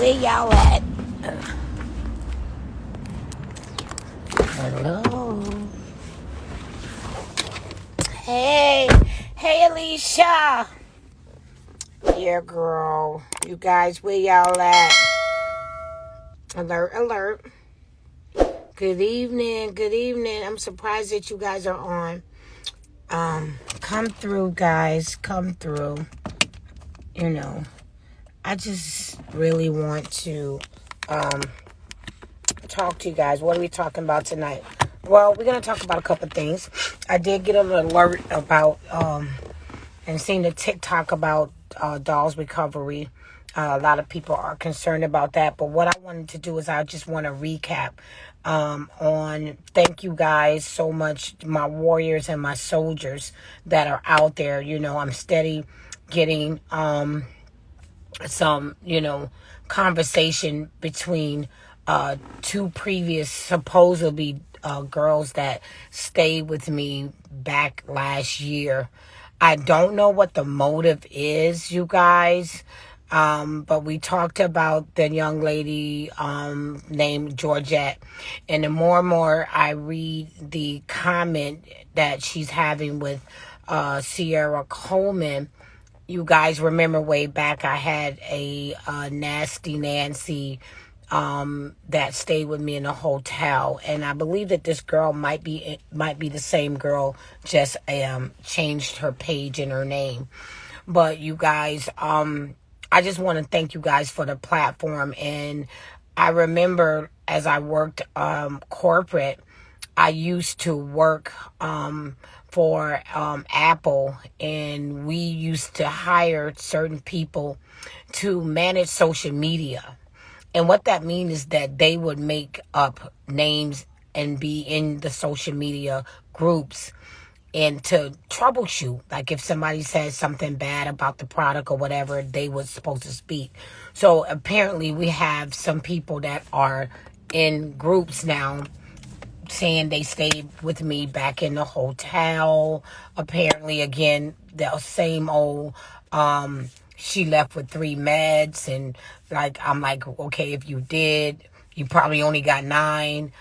Where y'all at? Hello. Hey. Hey, Alicia. Yeah, girl. You guys, where y'all at? Alert, alert. Good evening. Good evening. I'm surprised that you guys are on. Come through, guys. Come through. You know, I just really want to talk to you guys. What are we talking about tonight? Well, we're going to talk about a couple of things. I did get an alert about and seen the TikTok about dolls recovery. A lot of people are concerned about that. But what I wanted to do is I just want to recap on thank you guys so much, my warriors and my soldiers that are out there. You know, I'm steady getting some, conversation between two previous supposedly girls that stayed with me back last year. I don't know what the motive is, you guys. But we talked about the young lady named Georgette. And the more and more I read the comment that she's having with Sierra Coleman, you guys remember way back I had a nasty Nancy that stayed with me in a hotel, and I believe that this girl might be the same girl, just changed her page and her name. But you guys, I just want to thank you guys for the platform. And I remember as I worked corporate, I used to work for Apple, and we used to hire certain people to manage social media. And what that means is that they would make up names and be in the social media groups and to troubleshoot. Like if somebody says something bad about the product or whatever, they were supposed to speak. So apparently we have some people that are in groups now saying they stayed with me back in the hotel. Apparently, again, the same old, she left with 3 meds. And I'm like, okay, if you did, you probably only got 9.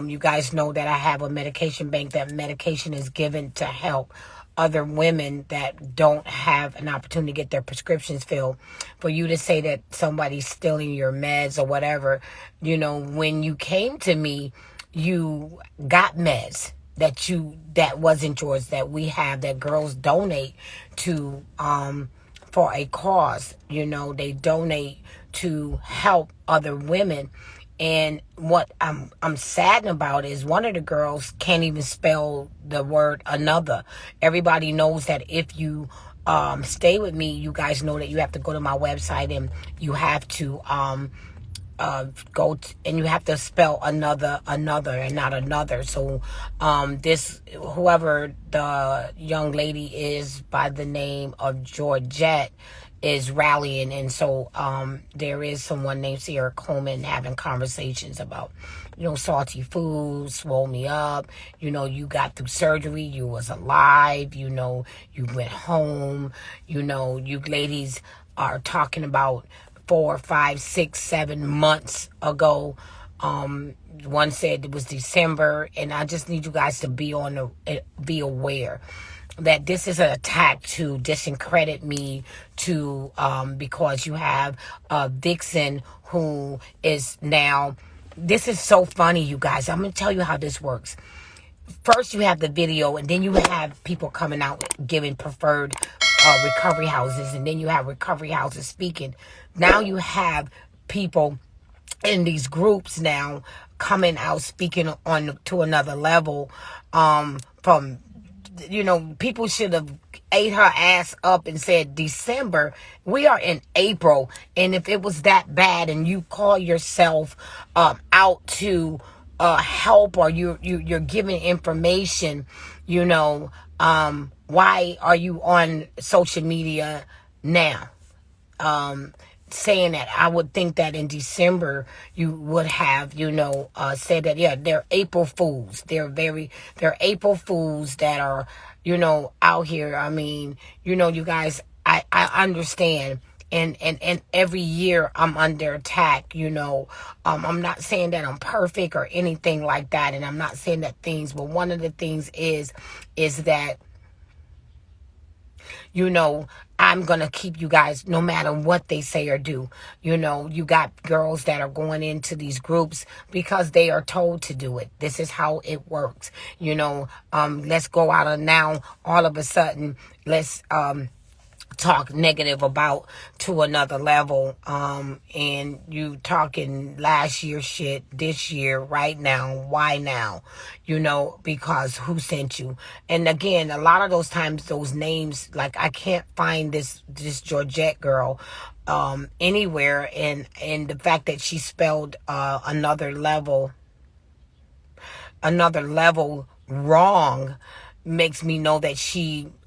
You guys know that I have a medication bank. That medication is given to help other women that don't have an opportunity to get their prescriptions filled. For you to say that somebody's stealing your meds or whatever, when you came to me, you got meds that wasn't yours, that we have, that girls donate to for a cause. They donate to help other women. And what I'm saddened about is one of the girls can't even spell the word another. Everybody knows that if you stay with me, you guys know that you have to go to my website and you have to and you have to spell another and not another. So this, whoever the young lady is by the name of Georgette, is rallying. And so there is someone named Sierra Coleman having conversations about salty food swole me up, you got through surgery, you was alive, you went home, you ladies are talking about 4, 5, 6, 7 months ago. One said it was December, and I just need you guys to be aware that this is an attack to discredit me, to because you have Vixen, who is now. This is so funny, you guys. I'm gonna tell you how this works. First, you have the video, and then you have people coming out giving preferred recovery houses, and then you have recovery houses speaking. Now you have people in these groups now coming out speaking on to another level. From people should have ate her ass up and said December. We are in April, and if it was that bad, and you call yourself out to help, or you're giving information, why are you on social media now saying that? I would think that in December you would have said that, yeah, they're April Fools. They're April Fools that are out here. I mean, you guys, I understand and every year I'm under attack, you know. I'm not saying that I'm perfect or anything like that, and I'm not saying that things, but one of the things is that, you know, I'm going to keep you guys no matter what they say or do. You know, you got girls that are going into these groups because they are told to do it. This is how it works. You know, let's go out and now all of a sudden, let's talk negative about to another level, and you talking last year shit this year right now. Why now? You know, because who sent you? And again, a lot of those times those names, like I can't find this Georgette girl anywhere, and the fact that she spelled another level wrong makes me know that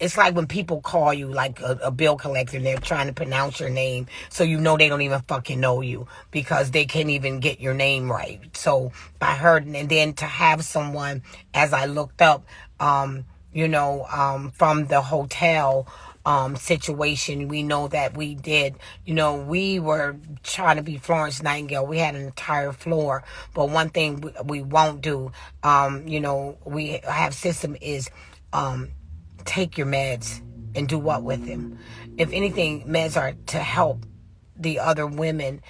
it's like when people call you like a bill collector and they're trying to pronounce your name, so you know they don't even fucking know you because they can't even get your name right. So by her, and then to have someone, as I looked up, you know, from the hotel situation, we know that we did, you know, we were trying to be Florence Nightingale. We had an entire floor, but one thing we won't do, you know, we have system is take your meds and do what with them. If anything, meds are to help the other women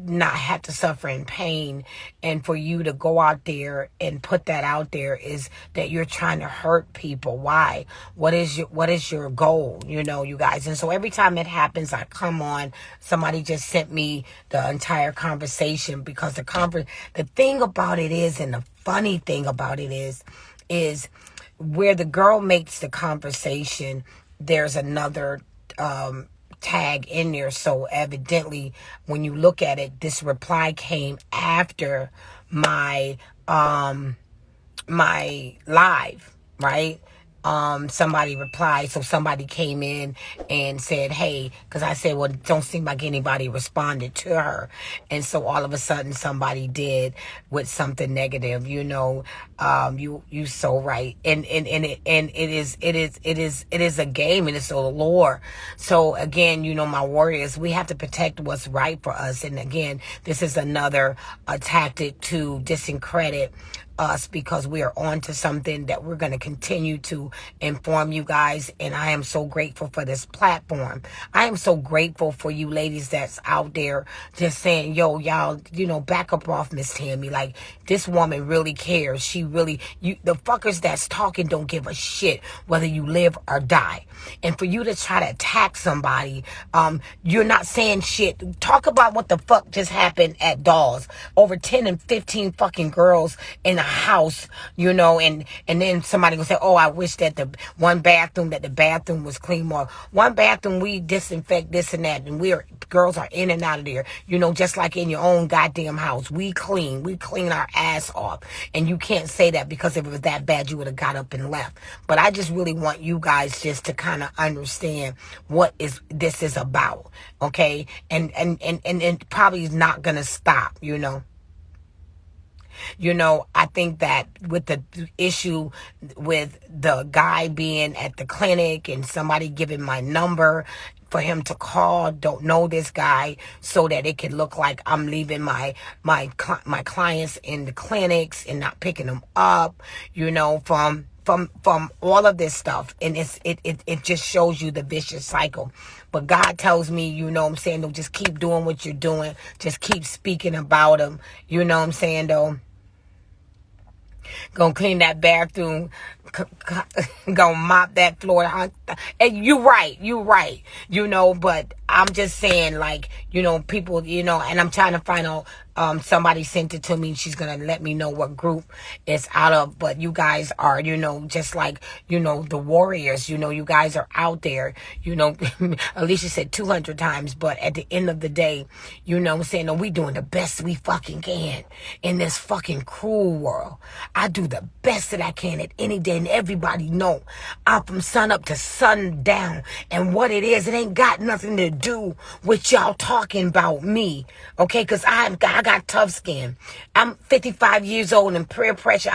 not have to suffer in pain. And for you to go out there and put that out there is that you're trying to hurt people. Why? What is your goal? You know, you guys. And so every time it happens, I come on, somebody just sent me the entire conversation, because the thing about it is, and the funny thing about it is where the girl makes the conversation, there's another tag in there. So evidently, when you look at it, this reply came after my my live, right? Somebody replied, so somebody came in and said, hey, because I said, well, it don't seem like anybody responded to her. And so all of a sudden somebody did with something negative, you know. You so right. And it is a game, and it's a lore. So again, you know, my warriors, we have to protect what's right for us. And again, this is another tactic to discredit us, because we are on to something that we're going to continue to inform you guys. And I am so grateful for this platform. I am so grateful for you ladies that's out there just saying, yo, y'all, you know, back up off Miss Tammy. Like, this woman really cares. She really, the fuckers that's talking don't give a shit whether you live or die. And for you to try to attack somebody, you're not saying shit. Talk about what the fuck just happened at Dolls. Over 10 and 15 fucking girls in a house, you know, and then somebody will say, oh, I wish that the bathroom was clean more. One bathroom, we disinfect this and that, and girls are in and out of there, you know, just like in your own goddamn house. We clean our ass off. And you can't say that, because if it was that bad, you would have got up and left. But I just really want you guys just to kind of understand what this is about, okay? And it probably is not gonna stop, you know. You know, I think that with the issue with the guy being at the clinic and somebody giving my number for him to call, don't know this guy, so that it could look like I'm leaving my clients in the clinics and not picking them up, you know, from all of this stuff. And it just shows you the vicious cycle. But God tells me, you know what I'm saying, though, just keep doing what you're doing. Just keep speaking about him. You know what I'm saying, though. Gonna clean that bathroom. Gonna mop that floor. And you're right. You know, but I'm just saying, like, you know, people, you know, and I'm trying to find out. Somebody sent it to me. She's gonna let me know what group it's out of. But you guys are, you know, just like, you know, the warriors. You know, you guys are out there. You know, Alicia said 200 times, but at the end of the day, you know what I'm saying, no, we doing the best we fucking can in this fucking cruel world. I do the best that I can at any day, and everybody know I'm from sun up to sundown. And what it is, it ain't got nothing to do with y'all talking about me, okay? Because I got tough skin. I'm 55 years old and peer pressure.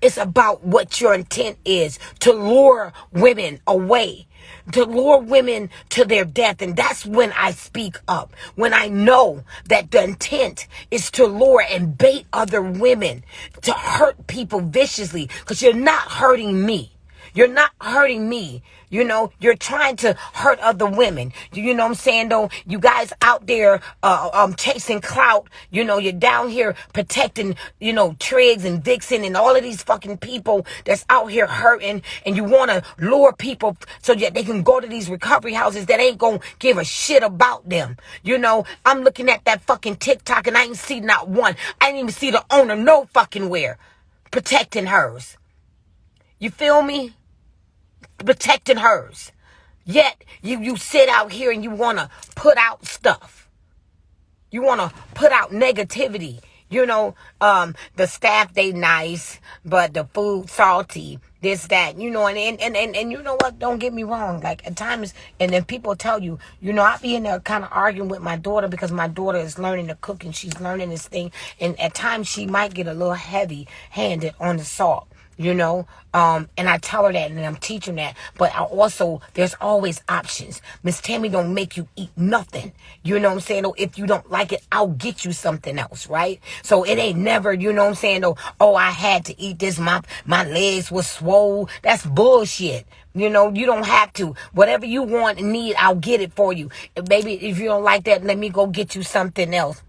It's about what your intent is to lure women away, to lure women to their death. And that's when I speak up. When I know that the intent is to lure and bait other women to hurt people viciously, because you're not hurting me. You're not hurting me. You're trying to hurt other women. You know what I'm saying, though? You guys out there chasing clout. You're down here protecting, Triggs and Vixen and all of these fucking people that's out here hurting, and you want to lure people so that they can go to these recovery houses that ain't gonna give a shit about them. I'm looking at that fucking TikTok and I ain't see not one. I didn't even see the owner no fucking where protecting hers. You feel me? Protecting hers. Yet you sit out here and you want to put out stuff. You want to put out negativity. The staff, they nice, but the food salty, this, that, and you know what? Don't get me wrong. Like at times, and then people tell you, I be in there kind of arguing with my daughter because my daughter is learning to cook and she's learning this thing. And at times she might get a little heavy handed on the salt. And I tell her that and I'm teaching that. But there's always options. Miss Tammy don't make you eat nothing. You know what I'm saying? Though, if you don't like it, I'll get you something else, right? So it ain't never, you know what I'm saying? Though, I had to eat this. My legs were swole. That's bullshit. You don't have to. Whatever you want and need, I'll get it for you. Baby, if you don't like that, let me go get you something else.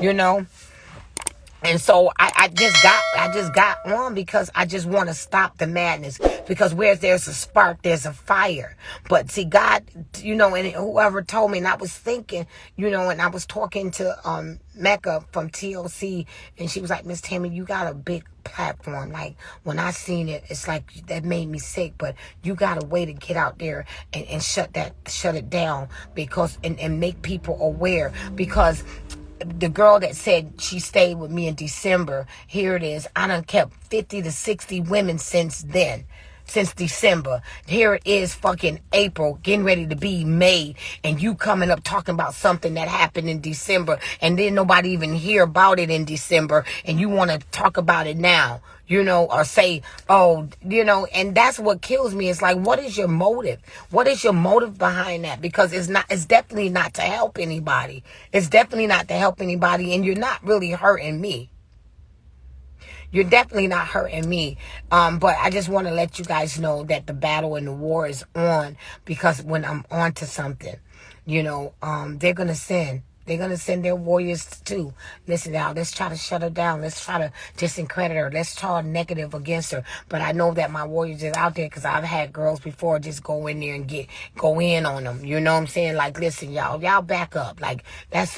And so I just got on because I just want to stop the madness, because where there's a spark, there's a fire. But see, God, and whoever told me, and I was thinking, and I was talking to Mecca from TLC, and she was like, Miss Tammy, you got a big platform. Like when I seen it, it's like that made me sick, but you got a way to get out there and shut it down, because and make people aware. Because the girl that said she stayed with me in December, here it is. I done kept 50 to 60 women since then. Since December. Here it is fucking April, getting ready to be May, and you coming up talking about something that happened in December, and then nobody even hear about it in December, and you want to talk about it now, or say, and that's what kills me. It's like, what is your motive? What is your motive behind that? Because it's definitely not to help anybody. It's definitely not to help anybody, and you're not really hurting me. You're definitely not hurting me. But I just want to let you guys know that the battle and the war is on, because when I'm on to something, they're going to send. They're going to send their warriors too. Listen now, let's try to shut her down. Let's try to discredit her. Let's talk negative against her. But I know that my warriors is out there, because I've had girls before just go in there and go in on them. You know what I'm saying? Like, listen, y'all back up. Like, that's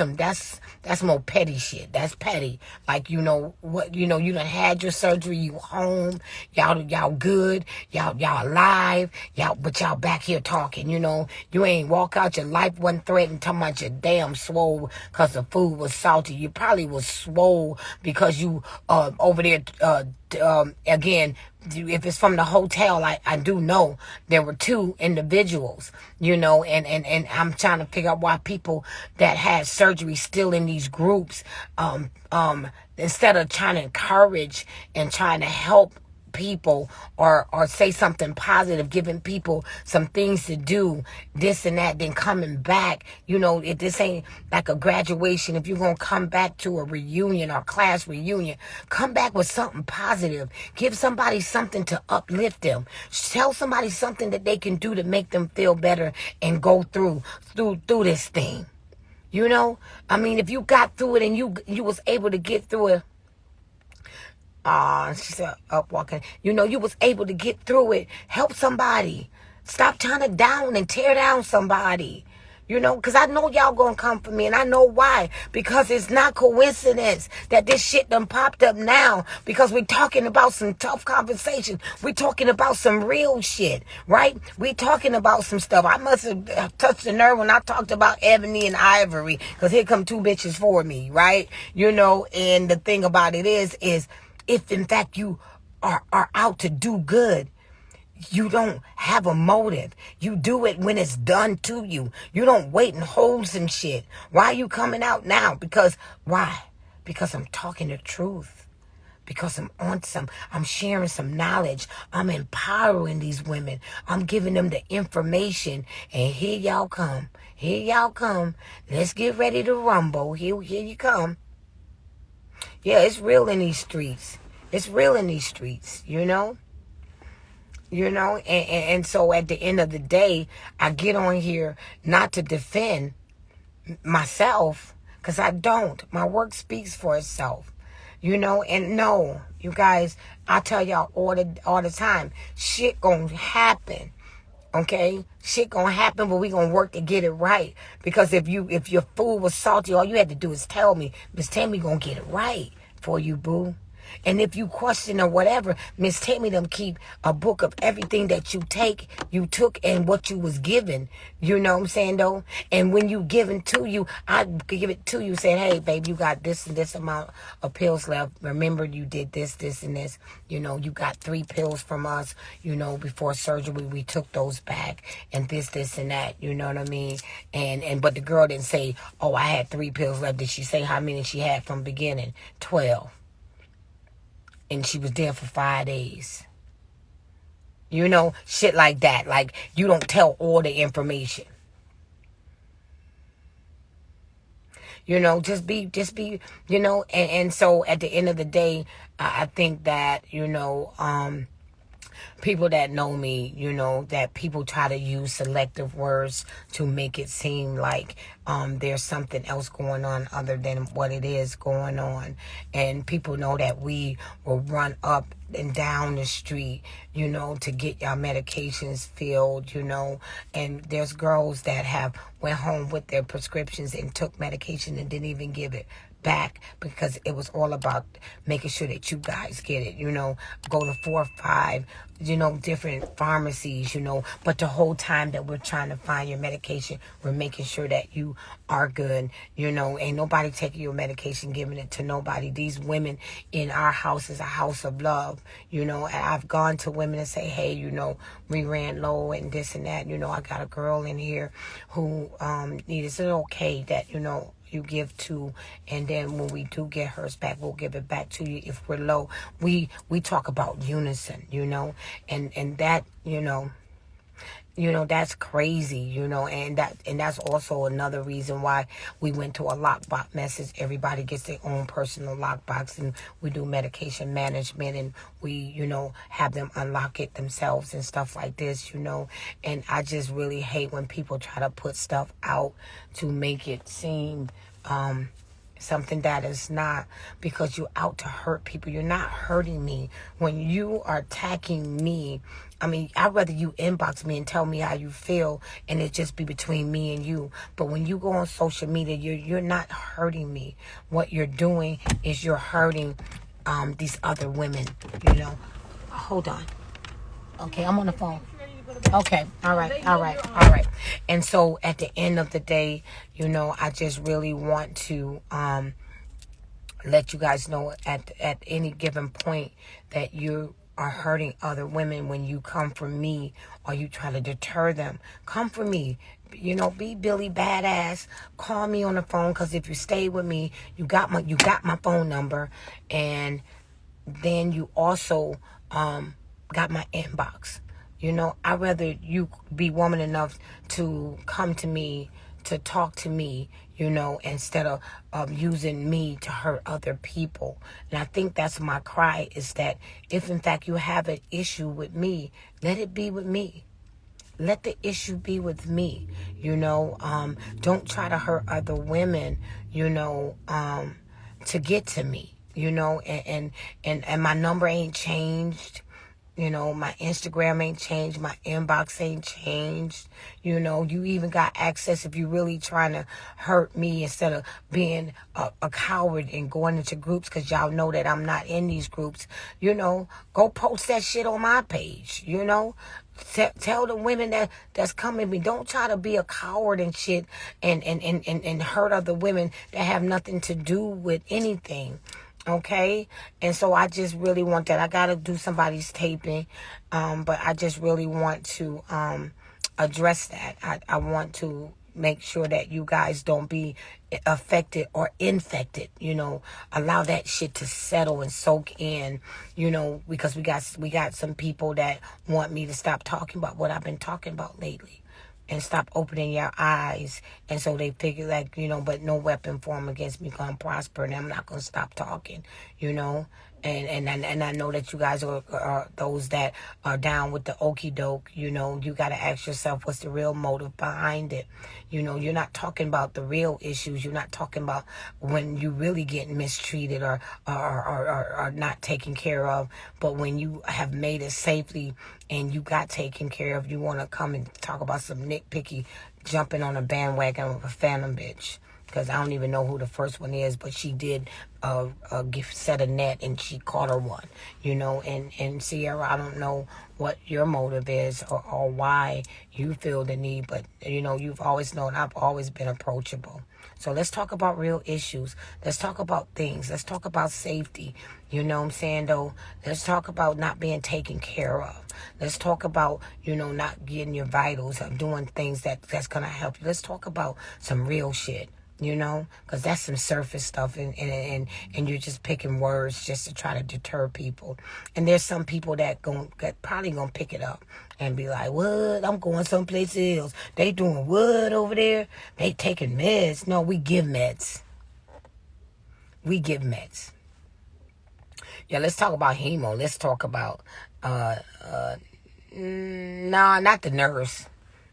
more petty shit. That's petty. Like, you done had your surgery, you home, y'all good, y'all alive, but y'all back here talking, you ain't walk out, your life wasn't threatened, talking about your damn swole because the food was salty. You probably was swole because you over there again, if it's from the hotel, I do know there were two individuals, and I'm trying to figure out why people that had surgery still in these groups, instead of trying to encourage and trying to help people or say something positive, giving people some things to do, this and that, then coming back, if this ain't like a graduation, if you're going to come back to a reunion or class reunion, come back with something positive. Give somebody something to uplift them. Tell somebody something that they can do to make them feel better and go through this thing. I mean, if you got through it and you was able to get through it, she said, up walking. You was able to get through it. Help somebody. Stop trying to down and tear down somebody. Because I know y'all gonna come for me, and I know why. Because it's not coincidence that this shit done popped up now, because we're talking about some tough conversation. We're talking about some real shit, right? We're talking about some stuff. I must have touched the nerve when I talked about Ebony and Ivory, because here come two bitches for me, right? And the thing about it is if in fact you are out to do good, You don't have a motive. You do it when it's done to you. You don't wait and hold some shit. Why are you coming out now? Because, why? Because I'm talking the truth. Because I'm sharing some knowledge. I'm empowering these women. I'm giving them the information. And here y'all come. Here y'all come. Let's get ready to rumble. Here you come. Yeah, it's real in these streets. It's real in these streets, you know? And so at the end of the day, I get on here not to defend myself, because I don't. My work speaks for itself, and no, you guys, I tell y'all all the time, shit gonna happen. Okay, shit gonna happen, but we gonna work to get it right. Because if your food was salty, all you had to do is tell me, Miss Tammy gonna get it right for you, boo. And if you question or whatever, Miss Tammy them keep a book of everything that you took and what you was given. You know what I'm saying, though? And when you given to you, I give it to you, saying, hey, babe, you got this and this amount of pills left. Remember, you did this, this, and this. You got 3 pills from us, before surgery. We took those back, and this, and that. You know what I mean? But the girl didn't say, oh, I had 3 pills left. Did she say how many she had from the beginning? 12. And she was there for 5 days. Shit like that. Like, you don't tell all the information. Just be, and so at the end of the day, I think that, people that know me, that people try to use selective words to make it seem like there's something else going on other than what it is going on. And people know that we will run up and down the street, to get y'all medications filled, and there's girls that have went home with their prescriptions and took medication and didn't even give it back, because it was all about making sure that you guys get it, go to 4 or 5, different pharmacies, but the whole time that we're trying to find your medication, we're making sure that you are good, ain't nobody taking your medication, giving it to nobody. These women in our house is a house of love, and I've gone to women and say, hey, we ran low and this and that, I got a girl in here who needs it. Okay that, you give to, and then when we do get hers back, we'll give it back to you. If we're low, we talk about unison, and that, that's crazy, and that's also another reason why we went to a lockbox message. Everybody gets their own personal lockbox, and we do medication management, and we, have them unlock it themselves and stuff like this, and I just really hate when people try to put stuff out to make it seem, something that is not, because you're out to hurt people. You're not hurting me. When you are attacking me, I'd rather you inbox me and tell me how you feel, and it just be between me and you. But when you go on social media, you're not hurting me. What you're doing is you're hurting these other women, Hold on. Okay, I'm on the phone. Okay, all right. And so at the end of the day, I just really want to let you guys know at any given point that you are hurting other women when you come for me, or you try to deter them. Come for me. Be Billy Badass. Call me on the phone, because if you stay with me, you got my phone number, and then you also got my inbox. I'd rather you be woman enough to come to me, to talk to me, instead of using me to hurt other people. And I think that's my cry, is that if in fact you have an issue with me, let it be with me. Let the issue be with me. Don't try to hurt other women, to get to me, and my number ain't changed. My Instagram ain't changed. My inbox ain't changed. You even got access if you really trying to hurt me, instead of being a coward and going into groups, because y'all know that I'm not in these groups. Go post that shit on my page, Tell the women that's coming to me, don't try to be a coward and shit and hurt other women that have nothing to do with anything. Okay, and so I just really want that. I gotta do somebody's taping, but I just really want to address that. I want to make sure that you guys don't be affected or infected. Allow that shit to settle and soak in. Because we got some people that want me to stop talking about what I've been talking about lately and stop opening your eyes. And so they figure but no weapon formed against me gonna prosper, and I'm not gonna stop talking, you know. And I know that you guys are those that are down with the okey doke. You got to ask yourself, what's the real motive behind it. You're not talking about the real issues. You're not talking about when you really get mistreated or not taken care of. But when you have made it safely and you got taken care of, you want to come and talk about some nitpicky jumping on a bandwagon with a phantom bitch. Because I don't even know who the first one is, but she did set a net and she caught her one, And Sierra, I don't know what your motive is or why you feel the need, but you've always known I've always been approachable. So let's talk about real issues. Let's talk about things. Let's talk about safety. You know what I'm saying, though? Let's talk about not being taken care of. Let's talk about, not getting your vitals or doing things that's going to help you. Let's talk about some real shit. Because that's some surface stuff, and you're just picking words just to try to deter people. And there's some people that probably gonna pick it up and be like, "What? I'm going someplace else. They doing what over there? They taking meds." No, we give meds. We give meds. Yeah, let's talk about hemo. Let's talk about no, not the nurse,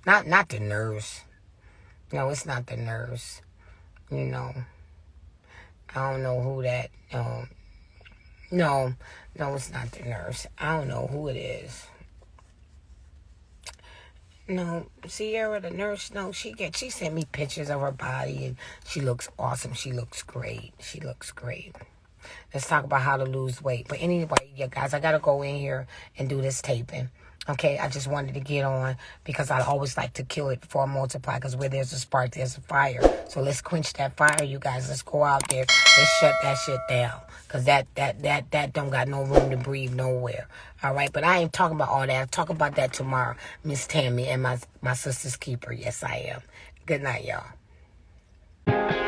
not the nurse. No, it's not the nurse. I don't know who that, no, it's not the nurse. I don't know who it is. No, Sierra, the nurse, no, she sent me pictures of her body and she looks awesome. She looks great. Let's talk about how to lose weight. But anyway, yeah, guys, I got to go in here and do this taping. Okay, I just wanted to get on because I always like to kill it before I multiply, because where there's a spark, there's a fire. So let's quench that fire, you guys. Let's go out there. Let's shut that shit down, because that don't got no room to breathe nowhere. All right, but I ain't talking about all that. I'll talk about that tomorrow, Miss Tammy and my sister's keeper. Yes, I am. Good night, y'all.